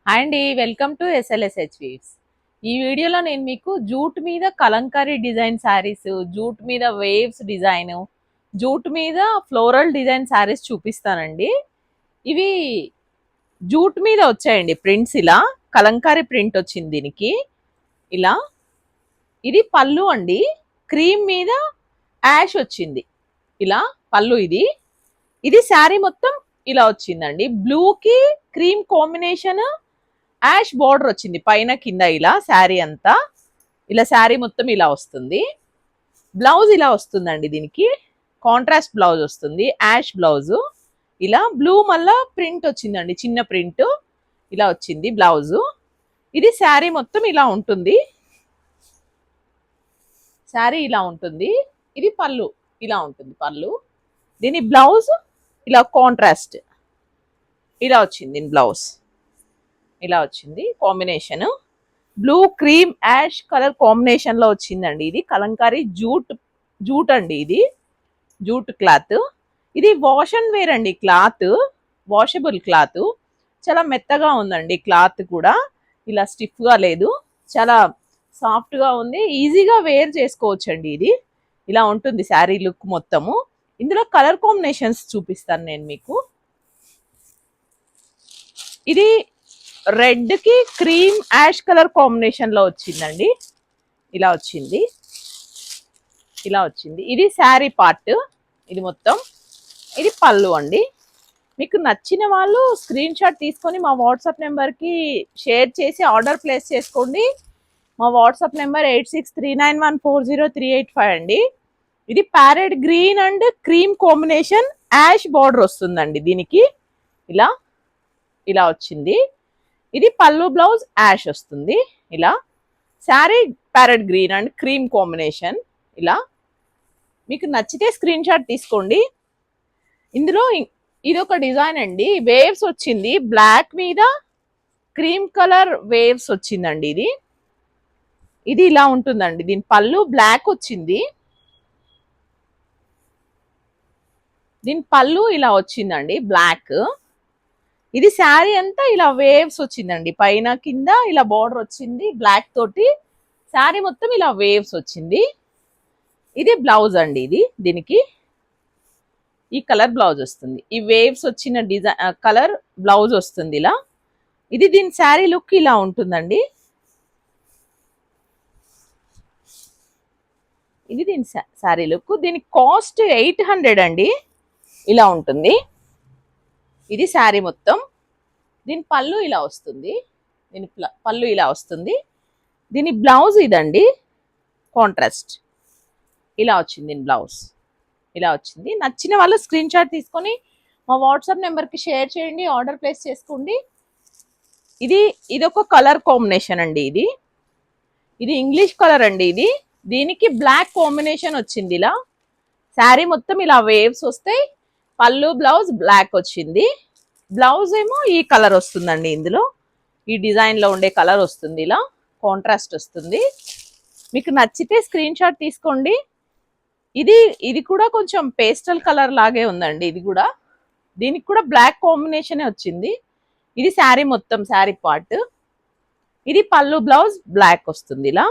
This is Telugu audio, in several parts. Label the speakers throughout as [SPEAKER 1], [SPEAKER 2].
[SPEAKER 1] హాయ్ అండి, వెల్కమ్ టు ఎస్ఎల్ఎస్హెచ్ వీవ్స్. ఈ వీడియోలో నేను మీకు జూట్ మీద కలంకారీ డిజైన్ శారీస్, జూట్ మీద వేవ్స్ డిజైన్, జూట్ మీద ఫ్లోరల్ డిజైన్ శారీస్ చూపిస్తానండి. ఇవి జూట్ మీద వచ్చాయండి ప్రింట్స్. ఇలా కలంకారీ ప్రింట్ వచ్చింది దీనికి. ఇలా ఇది పళ్ళు అండి, క్రీమ్ మీద యాష్ వచ్చింది. ఇలా పళ్ళు ఇది. ఇది శారీ మొత్తం ఇలా వచ్చిందండి. బ్లూకి క్రీమ్ కాంబినేషన్, యాష్ బార్డర్ వచ్చింది పైన కింద. ఇలా శారీ అంతా ఇలా శారీ మొత్తం ఇలా వస్తుంది. బ్లౌజ్ ఇలా వస్తుందండి. దీనికి కాంట్రాస్ట్ బ్లౌజ్ వస్తుంది, యాష్ బ్లౌజ్. ఇలా బ్లూ మళ్ళా ప్రింట్ వచ్చిందండి, చిన్న ప్రింట్ ఇలా వచ్చింది బ్లౌజు. ఇది శారీ మొత్తం ఇలా ఉంటుంది. శారీ ఇలా ఉంటుంది. ఇది పళ్ళు ఇలా ఉంటుంది పళ్ళు. దీని బ్లౌజ్ ఇలా కాంట్రాస్ట్ ఇలా వచ్చింది. దీని బ్లౌజ్ ఇలా వచ్చింది combination. Blue cream ash colour combination లో వచ్చిందండి. ఇది కలంకారీ జూట్ అండి. ఇది జూట్ క్లాత్. ఇది వాష్ అండ్ వేర్ అండి. Cloth washable cloth. చాలా మెత్తగా ఉందండి క్లాత్ కూడా. ఇలా స్టిఫ్ గా లేదు, చాలా సాఫ్ట్ గా ఉంది. ఈజీగా వేర్ చేసుకోవచ్చు అండి. ఇది ఇలా ఉంటుంది శారీ లుక్ మొత్తము. ఇందులో కలర్ కాంబినేషన్స్ చూపిస్తాను నేను మీకు. ఇది రెడ్ కి క్రీమ్ యాష్ కలర్ కాంబినేషన్ లో వచ్చిందండి. ఇలా వచ్చింది, ఇలా వచ్చింది. ఇది శారీ పార్ట్. ఇది మొత్తం ఇది పళ్ళు అండి. మీకు నచ్చిన వాళ్ళు స్క్రీన్ షాట్ తీసుకొని మా వాట్సాప్ నెంబర్కి షేర్ చేసి ఆర్డర్ ప్లేస్ చేసుకోండి. మా వాట్సాప్ నెంబర్ 8639140385 అండి. ఇది parrot green and cream combination ash border వస్తుందండి దీనికి. ఇలా ఇలా వచ్చింది. ఇది పళ్ళు బ్లౌజ్ యాష్ వస్తుంది. ఇలా sari parrot green and cream combination. ఇలా మీకు నచ్చితే స్క్రీన్ షాట్ తీసుకోండి. ఇందులో ఇది ఒక డిజైన్ అండి, వేవ్స్ వచ్చింది. బ్లాక్ మీద క్రీమ్ కలర్ వేవ్స్ వచ్చిందండి. ఇది ఇది ఇలా ఉంటుందండి. దీని పళ్ళు బ్లాక్ వచ్చింది. దీని పళ్ళు ఇలా వచ్చిందండి బ్లాక్. ఇది శారీ అంతా ఇలా వేవ్స్ వచ్చిందండి. పైన కింద ఇలా బార్డర్ వచ్చింది బ్లాక్ తోటి. శారీ మొత్తం ఇలా వేవ్స్ వచ్చింది. ఇది బ్లౌజ్ అండి. ఇది దీనికి ఈ కలర్ బ్లౌజ్ వస్తుంది. ఈ వేవ్స్ వచ్చిన డిజైన్ కలర్ బ్లౌజ్ వస్తుంది ఇలా. ఇది దీని శారీ లుక్ ఇలా ఉంటుందండి. ఇది దీని శారీ లుక్. దీని కాస్ట్ 800 అండి. ఇలా ఉంటుంది. ఇది శారీ మొత్తం. దీని పళ్ళు ఇలా వస్తుంది. దీని పళ్ళు ఇలా వస్తుంది. దీని బ్లౌజ్ ఇదండి, కాంట్రాస్ట్ ఇలా వచ్చింది. దీని బ్లౌజ్ ఇలా వచ్చింది. నచ్చిన వాళ్ళు స్క్రీన్ షాట్ తీసుకొని మా వాట్సాప్ నెంబర్కి షేర్ చేయండి, ఆర్డర్ ప్లేస్ చేసుకోండి. ఇది ఒక కలర్ కాంబినేషన్ అండి. ఇది ఇంగ్లీష్ కలర్ అండి. దీనికి బ్లాక్ కాంబినేషన్ వచ్చింది. ఇలా శారీ మొత్తం ఇలా వేవ్స్ వస్తాయి. పళ్ళు బ్లౌజ్ బ్లాక్ వచ్చింది. బ్లౌజ్ ఏమో ఈ కలర్ వస్తుందండి. ఇందులో ఈ డిజైన్లో ఉండే కలర్ వస్తుంది. ఇలా కాంట్రాస్ట్ వస్తుంది. మీకు నచ్చితే స్క్రీన్ షాట్ తీసుకోండి. ఇది కూడా కొంచెం పేస్టల్ కలర్ లాగే ఉందండి. ఇది కూడా దీనికి కూడా బ్లాక్ కాంబినేషనే వచ్చింది. ఇది శారీ మొత్తం, శారీ పార్ట్. ఇది పళ్ళు బ్లౌజ్ బ్లాక్ వస్తుంది. ఇలా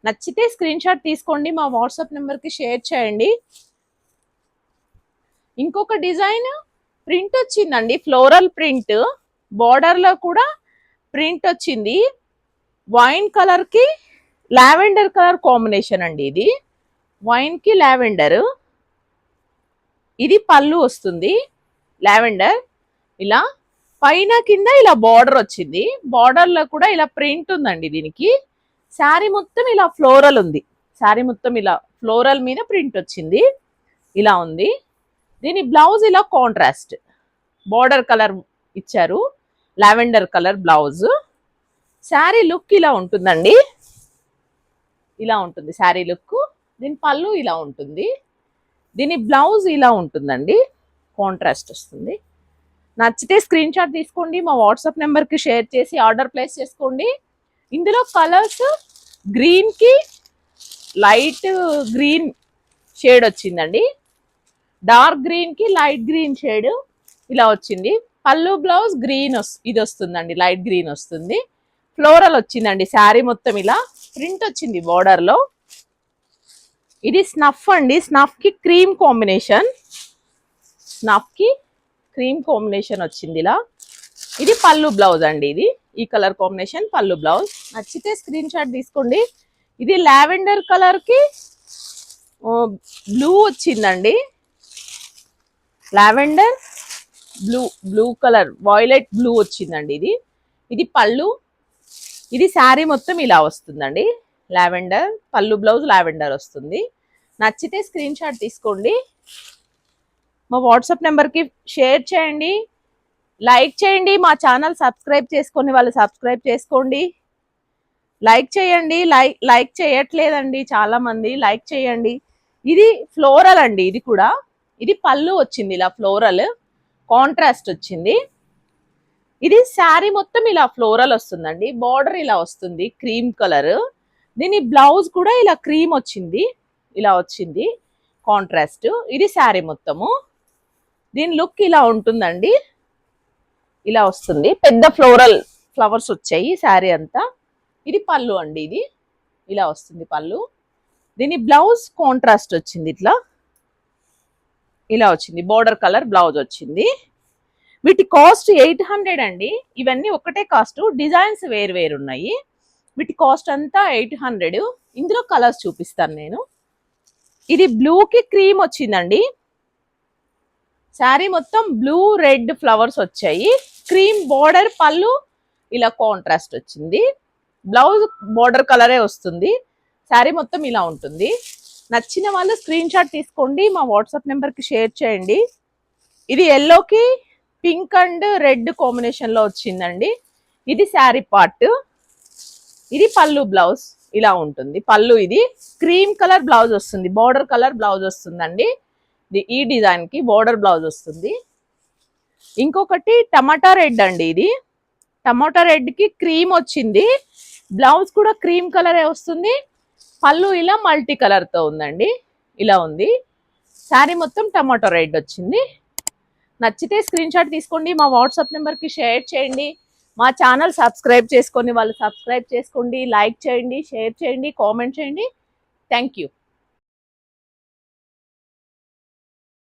[SPEAKER 1] నచ్చితే స్క్రీన్ షాట్ తీసుకోండి, మా వాట్సాప్ నెంబర్కి షేర్ చేయండి. ఇంకొక డిజైన్ ప్రింట్ వచ్చిందండి, ఫ్లోరల్ ప్రింట్. బార్డర్లో కూడా ప్రింట్ వచ్చింది. వైన్ కలర్కి లావెండర్ కలర్ కాంబినేషన్ అండి. ఇది వైన్కి లావెండర్. ఇది పళ్ళు వస్తుంది లావెండర్. ఇలా పైన కింద ఇలా బార్డర్ వచ్చింది. బార్డర్లో కూడా ఇలా ప్రింట్ ఉందండి. దీనికి శారీ మొత్తం ఇలా ఫ్లోరల్ ఉంది. శారీ మొత్తం ఇలా ఫ్లోరల్ మీద ప్రింట్ వచ్చింది. ఇలా ఉంది. దీని బ్లౌజ్ ఇలా కాంట్రాస్ట్ బార్డర్ కలర్ ఇచ్చారు, lavender colour blouse. Sari look ఇలా ఉంటుందండి. ఇలా ఉంటుంది శారీ లుక్. దీని పళ్ళు ఇలా ఉంటుంది. దీని బ్లౌజ్ ఇలా ఉంటుందండి, కాంట్రాస్ట్ వస్తుంది. నచ్చితే స్క్రీన్ షాట్ తీసుకోండి, మా వాట్సాప్ నెంబర్కి షేర్ చేసి ఆర్డర్ ప్లేస్ చేసుకోండి. ఇందులో కలర్స్ గ్రీన్కి లైట్ గ్రీన్ షేడ్ వచ్చిందండి. డార్క్ గ్రీన్కి లైట్ గ్రీన్ షేడ్ ఇలా వచ్చింది. పళ్ళు బ్లౌజ్ గ్రీన్ ఇది వస్తుందండి, లైట్ గ్రీన్ వస్తుంది. ఫ్లోరల్ వచ్చిందండి శారీ మొత్తం, ఇలా ప్రింట్ వచ్చింది బోర్డర్ లో. ఇది స్నఫ్ అండి, స్నఫ్ కి క్రీమ్ కాంబినేషన్, స్నఫ్ కి క్రీమ్ కాంబినేషన్ వచ్చింది ఇలా. ఇది పళ్ళు బ్లౌజ్ అండి, ఇది ఈ కలర్ కాంబినేషన్ పళ్ళు బ్లౌజ్. నచ్చితే స్క్రీన్ షాట్ తీసుకోండి. ఇది లావెండర్ కలర్ కి బ్లూ వచ్చిందండి, lavender blue colour violet blue వచ్చిందండి ఇది. ఇది పళ్ళు, ఇది శారీ మొత్తం ఇలా వస్తుందండి. లావెండర్ పళ్ళు బ్లౌజ్ లావెండర్ వస్తుంది. నచ్చితే స్క్రీన్ షాట్ తీసుకోండి. మా వాట్సాప్ నెంబర్కి షేర్ చేయండి, లైక్ చేయండి. మా ఛానల్ సబ్స్క్రైబ్ చేసుకొని వాళ్ళు సబ్స్క్రైబ్ చేసుకోండి. లైక్ చేయండి, లైక్ చేయట్లేదండి చాలా మంది, లైక్ చేయండి. ఇది ఫ్లోరల్ అండి, ఇది కూడా. ఇది పళ్ళు వచ్చింది ఇలా ఫ్లోరల్ కాంట్రాస్ట్ వచ్చింది. ఇది శారీ మొత్తం ఇలా ఫ్లోరల్ వస్తుందండి, బార్డర్ ఇలా వస్తుంది క్రీమ్ కలర్. దీని బ్లౌజ్ కూడా ఇలా క్రీమ్ వచ్చింది, ఇలా వచ్చింది కాంట్రాస్ట్. ఇది శారీ మొత్తము, దీని లుక్ ఇలా ఉంటుందండి, ఇలా వస్తుంది. పెద్ద ఫ్లోరల్ ఫ్లవర్స్ వచ్చాయి శారీ అంతా. ఇది పళ్ళు అండి, ఇది ఇలా వస్తుంది పళ్ళు. దీని బ్లౌజ్ కాంట్రాస్ట్ వచ్చింది, ఇట్లా ఇలా వచ్చింది, బోర్డర్ కలర్ బ్లౌజ్ వచ్చింది. వీటి కాస్ట్ 800 అండి. ఇవన్నీ ఒకటే కాస్ట్, డిజైన్స్ వేరు వేరు ఉన్నాయి. వీటి కాస్ట్ అంతా 800. ఇందులో కలర్స్ చూపిస్తాను నేను. ఇది బ్లూకి క్రీమ్ వచ్చిందండి, శారీ మొత్తం బ్లూ రెడ్ ఫ్లవర్స్ వచ్చాయి. క్రీమ్ బోర్డర్, పళ్ళు ఇలా కాంట్రాస్ట్ వచ్చింది. బ్లౌజ్ బోర్డర్ కలరే వస్తుంది. శారీ మొత్తం ఇలా ఉంటుంది. నచ్చిన వాళ్ళు స్క్రీన్ షాట్ తీసుకోండి, మా వాట్సాప్ నెంబర్కి షేర్ చేయండి. ఇది ఎల్లోకి పింక్ అండ్ రెడ్ కాంబినేషన్లో వచ్చిందండి. ఇది శారీ పార్ట్, ఇది పళ్ళు బ్లౌజ్ ఇలా ఉంటుంది. పళ్ళు ఇది క్రీమ్ కలర్ బ్లౌజ్ వస్తుంది, బోర్డర్ కలర్ బ్లౌజ్ వస్తుందండి. ఈ డిజైన్కి బోర్డర్ బ్లౌజ్ వస్తుంది. ఇంకొకటి టమాటా రెడ్ అండి, ఇది టమాటా రెడ్కి క్రీమ్ వచ్చింది, బ్లౌజ్ కూడా క్రీమ్ కలరే వస్తుంది. పళ్ళు ఇలా మల్టీ కలర్తో ఉందండి, ఇలా ఉంది. శారీ మొత్తం టమాటో రెడ్ వచ్చింది. నచ్చితే స్క్రీన్ షాట్ తీసుకోండి, మా వాట్సాప్ నెంబర్కి షేర్ చేయండి. మా ఛానల్ సబ్స్క్రైబ్ చేసుకొని వాళ్ళు సబ్స్క్రైబ్ చేసుకోండి, లైక్ చేయండి, షేర్ చేయండి, కామెంట్ చేయండి. Thank you.